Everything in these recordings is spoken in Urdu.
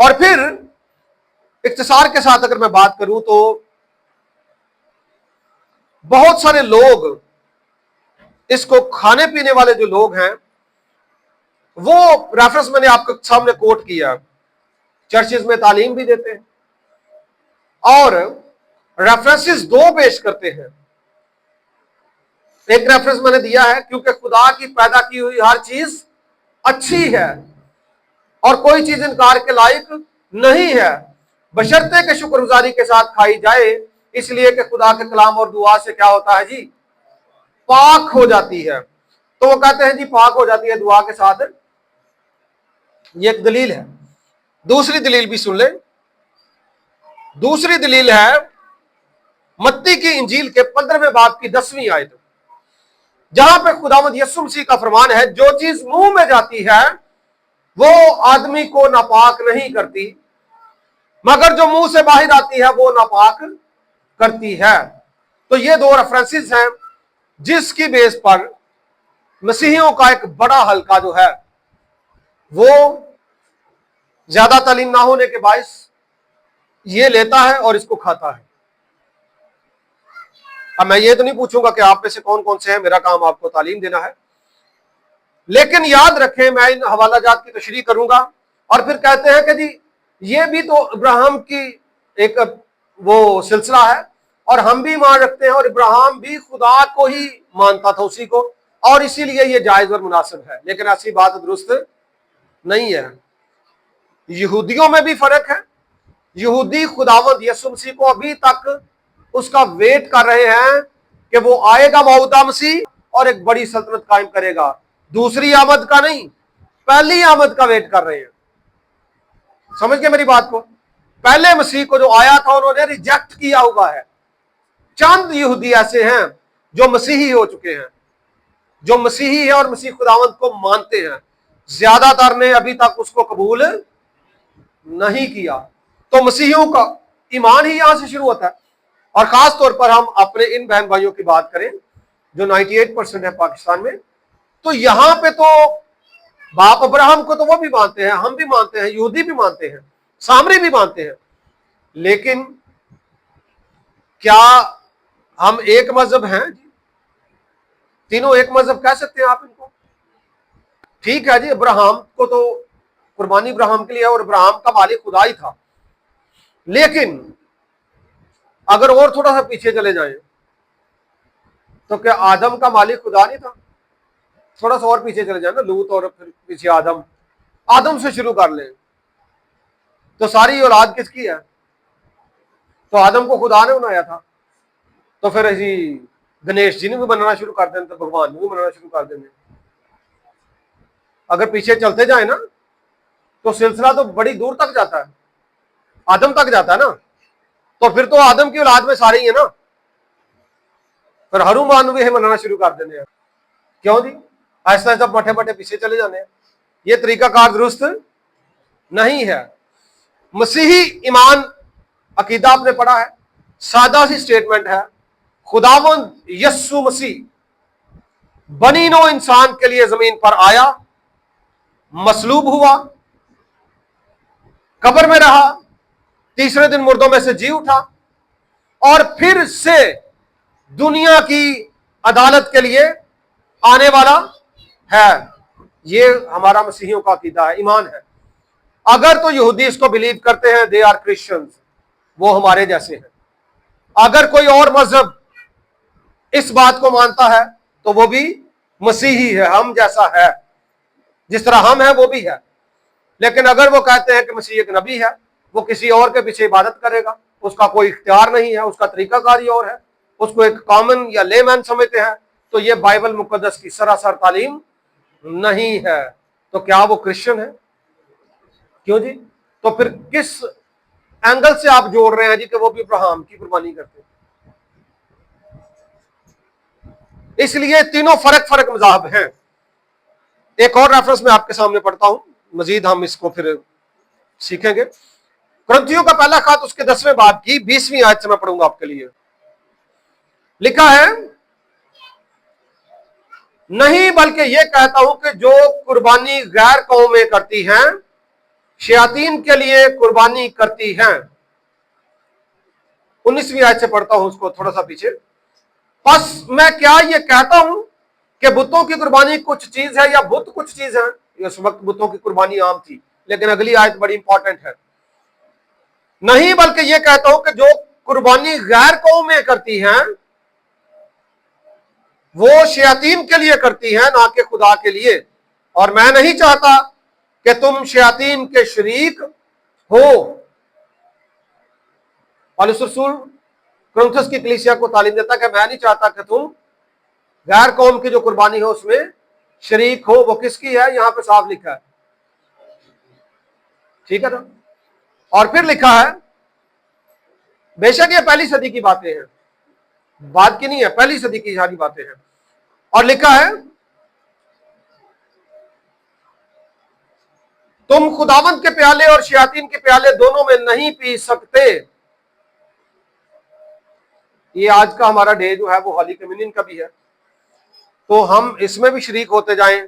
اور پھر اختصار کے ساتھ اگر میں بات کروں تو بہت سارے لوگ اس کو کھانے پینے والے جو لوگ ہیں وہ ریفرنس میں نے آپ کے سامنے کوٹ کیا، چرچز میں تعلیم بھی دیتے ہیں اور ریفرنسز دو پیش کرتے ہیں۔ ایک ریفرنس میں نے دیا ہے کیونکہ خدا کی پیدا کی ہوئی ہر چیز اچھی ہے اور کوئی چیز انکار کے لائق نہیں ہے بشرطے کہ شکر گزاری کے ساتھ کھائی جائے، اس لیے کہ خدا کے کلام اور دعا سے کیا ہوتا ہے جی؟ پاک ہو جاتی ہے۔ تو وہ کہتے ہیں جی پاک ہو جاتی ہے دعا کے ساتھ، یہ ایک دلیل ہے۔ دوسری دلیل بھی سن لیں۔ دوسری دلیل ہے متی کی انجیل کے 15ویں باب کی 10ویں آیت، جہاں پہ خداوند یسوع مسیح کا فرمان ہے جو چیز منہ میں جاتی ہے وہ آدمی کو ناپاک نہیں کرتی، مگر جو منہ سے باہر آتی ہے وہ ناپاک کرتی ہے۔ تو یہ دو ریفرنسز ہیں جس کی بیس پر مسیحیوں کا ایک بڑا حلقہ جو ہے وہ زیادہ تعلیم نہ ہونے کے باعث یہ لیتا ہے اور اس کو کھاتا ہے۔ اب میں یہ تو نہیں پوچھوں گا کہ آپ میں سے کون کون سے ہیں، میرا کام آپ کو تعلیم دینا ہے، لیکن یاد رکھیں میں ان حوالہ جات کی تشریح کروں گا اور پھر کہتے ہیں کہ جی یہ بھی تو ابراہیم کی ایک وہ سلسلہ ہے اور ہم بھی مان رکھتے ہیں اور ابراہیم بھی خدا کو ہی مانتا تھا اسی کو، اور اسی لیے یہ جائز اور مناسب ہے، لیکن ایسی بات درست نہیں ہے۔ یہودیوں میں بھی فرق ہے، یہودی خداوند یسوع مسیح کو ابھی تک اس کا ویٹ کر رہے ہیں کہ وہ آئے گا موعودہ مسیح اور ایک بڑی سلطنت قائم کرے گا، دوسری آمد کا نہیں، پہلی آمد کا ویٹ کر رہے ہیں۔ سمجھ گئے میری بات کو؟ پہلے مسیح کو جو آیا تھا انہوں نے ریجیکٹ کیا ہوا ہے۔ چند یہودی ایسے ہیں جو مسیحی ہو چکے ہیں، جو مسیحی ہے اور مسیح خداوند کو مانتے ہیں، زیادہ تر نے ابھی تک اس کو قبول نہیں کیا۔ تو مسیحیوں کا ایمان ہی یہاں سے شروع ہوتا ہے، اور خاص طور پر ہم اپنے ان بہن بھائیوں کی بات کریں جو 98% ہے پاکستان میں، تو یہاں پہ تو باپ ابراہیم کو تو وہ بھی مانتے ہیں، ہم بھی مانتے ہیں، یہودی بھی مانتے ہیں، سامری بھی مانتے ہیں، لیکن کیا ہم ایک مذہب ہیں؟ تینوں ایک مذہب کہہ سکتے ہیں آپ ان کو؟ ٹھیک ہے جی، ابراہیم کو تو قربانی ابراہیم کے لیے اور ابراہیم کا مالک خدا ہی تھا، لیکن اگر اور تھوڑا سا پیچھے چلے جائیں تو کیا آدم کا مالک خدا نہیں تھا؟ تھوڑا سا اور پیچھے چلے جائیں نا، لوط اور پھر پیچھے آدم سے شروع کر لیں تو ساری اولاد کس کی ہے؟ تو آدم کو خدا نے بنایا تھا، تو پھر ایسی گنیش جی نے بھی بنانا شروع کر دیں تو بھگوان نے بھی بنانا شروع کر دیں۔ اگر پیچھے چلتے جائیں نا تو سلسلہ تو بڑی دور تک جاتا ہے، آدم تک جاتا ہے نا، تو پھر تو آدم کی اولاد میں سارے ہی ہیں نا، پھر ہرومان بھی بنانا شروع کر دینے ہیں۔ کیوں جی؟ ایسا ایسا بٹھے بٹھے پیچھے چلے جانے ہیں، یہ طریقہ کار درست نہیں ہے۔ مسیحی ایمان عقیدہ آپ نے پڑھا ہے، سادہ سی سٹیٹمنٹ ہے، خداوند یسوع مسیح بنی نوع انسان کے لیے زمین پر آیا، مصلوب ہوا، قبر میں رہا، تیسرے دن مردوں میں سے جی اٹھا، اور پھر سے دنیا کی عدالت کے لیے آنے والا ہے۔ یہ ہمارا مسیحیوں کا عقیدہ ہے، ایمان ہے۔ اگر تو یہودی اس کو بلیو کرتے ہیں، دے آر کرسچنز، وہ ہمارے جیسے ہیں۔ اگر کوئی اور مذہب اس بات کو مانتا ہے تو وہ بھی مسیحی ہے، ہم جیسا ہے، جس طرح ہم ہیں وہ بھی ہے۔ لیکن اگر وہ کہتے ہیں کہ مسیح ایک نبی ہے، وہ کسی اور کے پیچھے عبادت کرے گا، اس کا کوئی اختیار نہیں ہے، اس کا طریقہ کار ہی اور ہے، اس کو ایک کامن یا لے مین سمجھتے ہیں، تو یہ بائبل مقدس کی سراسر تعلیم نہیں ہے۔ تو کیا وہ کرسچن ہے؟ کیوں جی؟ تو پھر کس اینگل سے آپ جوڑ رہے ہیں جی کہ وہ بھی ابراہیم کی قربانی کرتے ہیں؟ اس لیے تینوں فرق مذاہب ہیں۔ ایک اور ریفرنس میں آپ کے سامنے پڑھتا ہوں، مزید ہم اس کو پھر سیکھیں گے۔ کرنتھیوں کا پہلا خط اس کے 10ویں باب کی 20ویں آیت سے میں پڑھوں گا آپ کے لیے۔ لکھا ہے، نہیں بلکہ یہ کہتا ہوں کہ جو قربانی غیر قومیں کرتی ہیں شیاطین کے لیے قربانی کرتی ہیں۔ 19ویں آیت سے پڑھتا ہوں اس کو تھوڑا سا پیچھے۔ پس میں کیا یہ کہتا ہوں کہ بتوں کی قربانی کچھ چیز ہے یا بت کچھ چیز ہے؟ اس وقت بتوں کی قربانی عام تھی، لیکن اگلی آیت بڑی امپورٹنٹ ہے۔ نہیں، بلکہ یہ کہتا ہوں کہ جو قربانی غیر قومیں کرتی ہیں وہ شیاطین کے لیے کرتی ہیں، نہ کہ خدا کے لیے، اور میں نہیں چاہتا کہ تم شیاطین کے شریک ہو۔ پالوس رسول کرنتھس کی کلیسیا کو تعلیم دیتا کہ میں نہیں چاہتا کہ تم غیر قوم کی جو قربانی ہو اس میں شریک ہو۔ وہ کس کی ہے؟ یہاں پہ صاف لکھا ہے، ٹھیک ہے نا؟ اور پھر لکھا ہے، بے شک یہ پہلی صدی کی باتیں ہیں، بعد کی نہیں ہے، پہلی صدی کی ساری باتیں ہیں۔ اور لکھا ہے، تم خداوند کے پیالے اور شیاطین کے پیالے دونوں میں نہیں پی سکتے۔ یہ آج کا ہمارا ڈے جو ہے وہ ہولی کمیونین کا بھی ہے، تو ہم اس میں بھی شریک ہوتے جائیں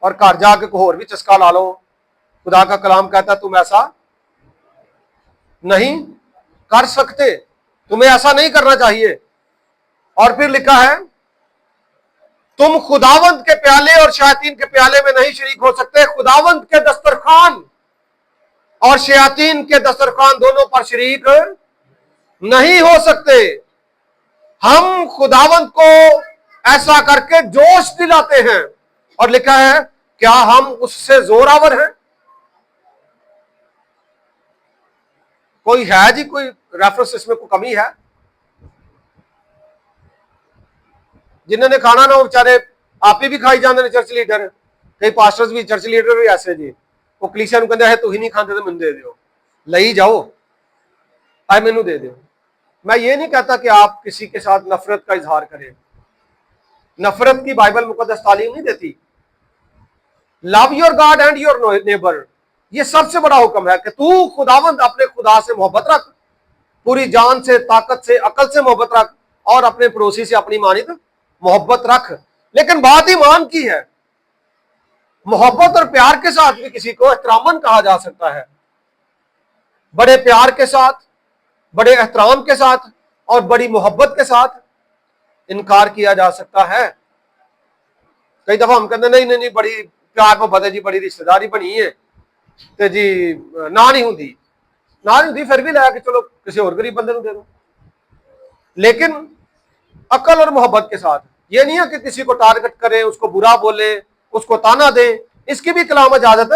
اور گھر جا کے کوئی اور بھی چسکا لا لو۔ خدا کا کلام کہتا ہے تم ایسا نہیں کر سکتے، تمہیں ایسا نہیں کرنا چاہیے۔ اور پھر لکھا ہے، تم خداوند کے پیالے اور شیاطین کے پیالے میں نہیں شریک ہو سکتے۔ خداوند کے دسترخوان اور شیاطین کے دسترخوان دونوں پر شریک نہیں ہو سکتے۔ ہم خداوند کو ایسا کر کے جوش دلاتے ہیں، اور لکھا ہے، کیا ہم اس سے زور آور ہیں؟ کوئی ہے جی کوئی ریفرنس اس میں کوئی کمی ہے؟ جنہوں نے کھانا نہ وہ بیچارے آپ ہی بھی کھائی جاندے نے، چرچ لیڈر کئی پاسٹرز بھی چرچ لیڈر بھی ایسے جی، وہ کلیسیا نوں کہندے ہے تو ہی نہیں کھاندے تو مینوں دے دیو، لئی جاؤ آئے مینوں دے دیو۔ میں یہ نہیں کہتا کہ آپ کسی کے ساتھ نفرت کا اظہار کریں، نفرت کی بائبل مقدس تعلیم نہیں دیتی۔ Love your God and your neighbour, یہ سب سے بڑا حکم ہے کہ تو خداوند اپنے خدا سے محبت رکھ، پوری جان سے، طاقت سے، عقل سے محبت رکھ، اور اپنے پڑوسی سے اپنی مانند محبت رکھ۔ لیکن بات ایمان کی ہے، محبت اور پیار کے ساتھ بھی کسی کو احتراماً کہا جا سکتا ہے، بڑے پیار کے ساتھ، بڑے احترام کے ساتھ اور بڑی محبت کے ساتھ انکار کیا جا سکتا ہے۔ کئی دفعہ ہم کہتے ہیں نہیں بڑی پیار محبت ہے جی، بڑی رشتہ داری بنی ہے تو جی نہ نہیں ہوندی پھر بھی لایا کہ چلو کسی اور غریب بندے نوں دے دو، لیکن عقل اور محبت کے ساتھ۔ یہ نہیں ہے کہ کسی کو ٹارگٹ کریں، اس کو برا بولیں، اس کو تانا دیں، اس کی بھی کلام اجازت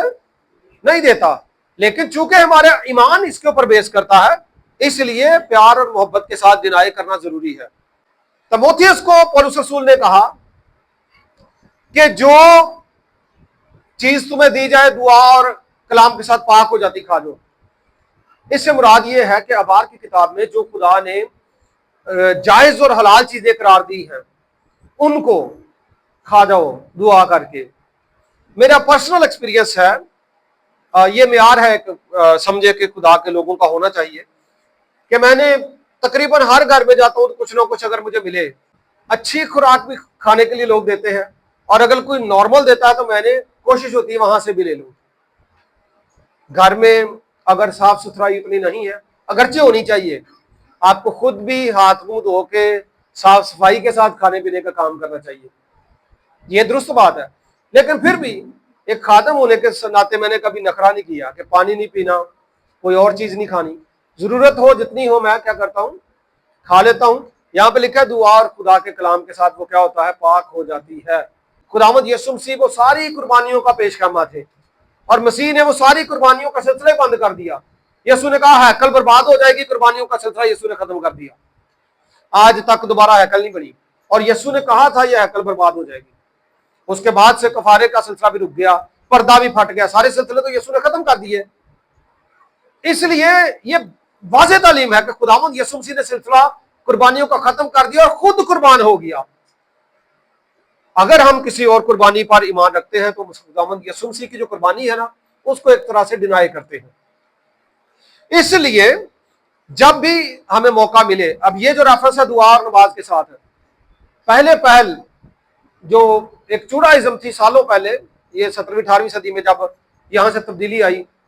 نہیں دیتا، لیکن چونکہ ہمارا ایمان اس کے اوپر بیس کرتا ہے اس لیے پیار اور محبت کے ساتھ ڈینائی کرنا ضروری ہے۔ تیموتھیوس کو پولس رسول نے کہا کہ جو چیز تمہیں دی جائے دعا اور کلام کے ساتھ پاک ہو جاتی کھا لو۔ اس سے مراد یہ ہے کہ ابار کی کتاب میں جو خدا نے جائز اور حلال چیزیں قرار دی ہیں ان کو کھا جاؤ دعا کر کے۔ میرا پرسنل ایکسپیرینس ہے، یہ معیار ہے سمجھے کہ خدا کے لوگوں کا ہونا چاہیے، کہ میں نے تقریباً ہر گھر میں جاتا ہوں تو کچھ نہ کچھ اگر مجھے ملے، اچھی خوراک بھی کھانے کے لیے لوگ دیتے ہیں، اور اگر کوئی نارمل دیتا ہے تو میں نے کوشش ہوتی ہے وہاں سے بھی لے لوں۔ گھر میں اگر صاف ستھرائی اتنی نہیں ہے، اگرچہ ہونی چاہیے، آپ کو خود بھی ہاتھ منہ دھو کے صاف صفائی کے ساتھ کھانے پینے کا کام کرنا چاہیے، یہ درست بات ہے، لیکن پھر بھی ایک خادم ہونے کے ناطے میں نے کبھی نخرہ نہیں کیا کہ پانی نہیں پینا، کوئی اور چیز نہیں کھانی، ضرورت ہو جتنی ہو میں کیا کرتا ہوں کھا لیتا ہوں۔ یہاں پہ لکھا ہے دعا اور خدا کے کلام کے ساتھ وہ کیا ہوتا ہے؟ پاک ہو جاتی ہے۔ خداوند یسوع مسیح وہ ساری قربانیوں کا پیش خیمہ تھے، اور مسیح نے وہ ساری قربانیوں کا سلسلہ بند کر دیا۔ یسوع نے کہا ہیکل برباد ہو جائے گی، قربانیوں کا سلسلہ یسوع نے ختم کر دیا، آج تک دوبارہ ہیکل نہیں بنی، اور یسوع نے کہا تھا یہ ہیکل برباد ہو جائے گی۔ اس کے بعد سے کفارے کا سلسلہ بھی رک گیا، پردہ بھی پھٹ گیا، سارے سلسلے تو یسوع نے ختم کر دیے۔ اس لیے یہ واضح تعلیم ہے کہ خداوند یسوع مسیح نے سلسلہ قربانیوں کا ختم کر دیا اور خود قربان ہو گیا۔ اگر ہم کسی اور قربانی پر ایمان رکھتے ہیں تو خداوند یسوع مسیح کی جو قربانی ہے نا اس کو ایک طرح سے ڈینائی کرتے ہیں۔ اس لیے جب بھی ہمیں موقع ملے، اب یہ جو ریفرنس ہے دعا اور نماز کے ساتھ ہے، پہل جو ایک چوڑا ازم تھی سالوں پہلے، یہ 17ویں 18ویں صدی میں جب یہاں سے تبدیلی آئی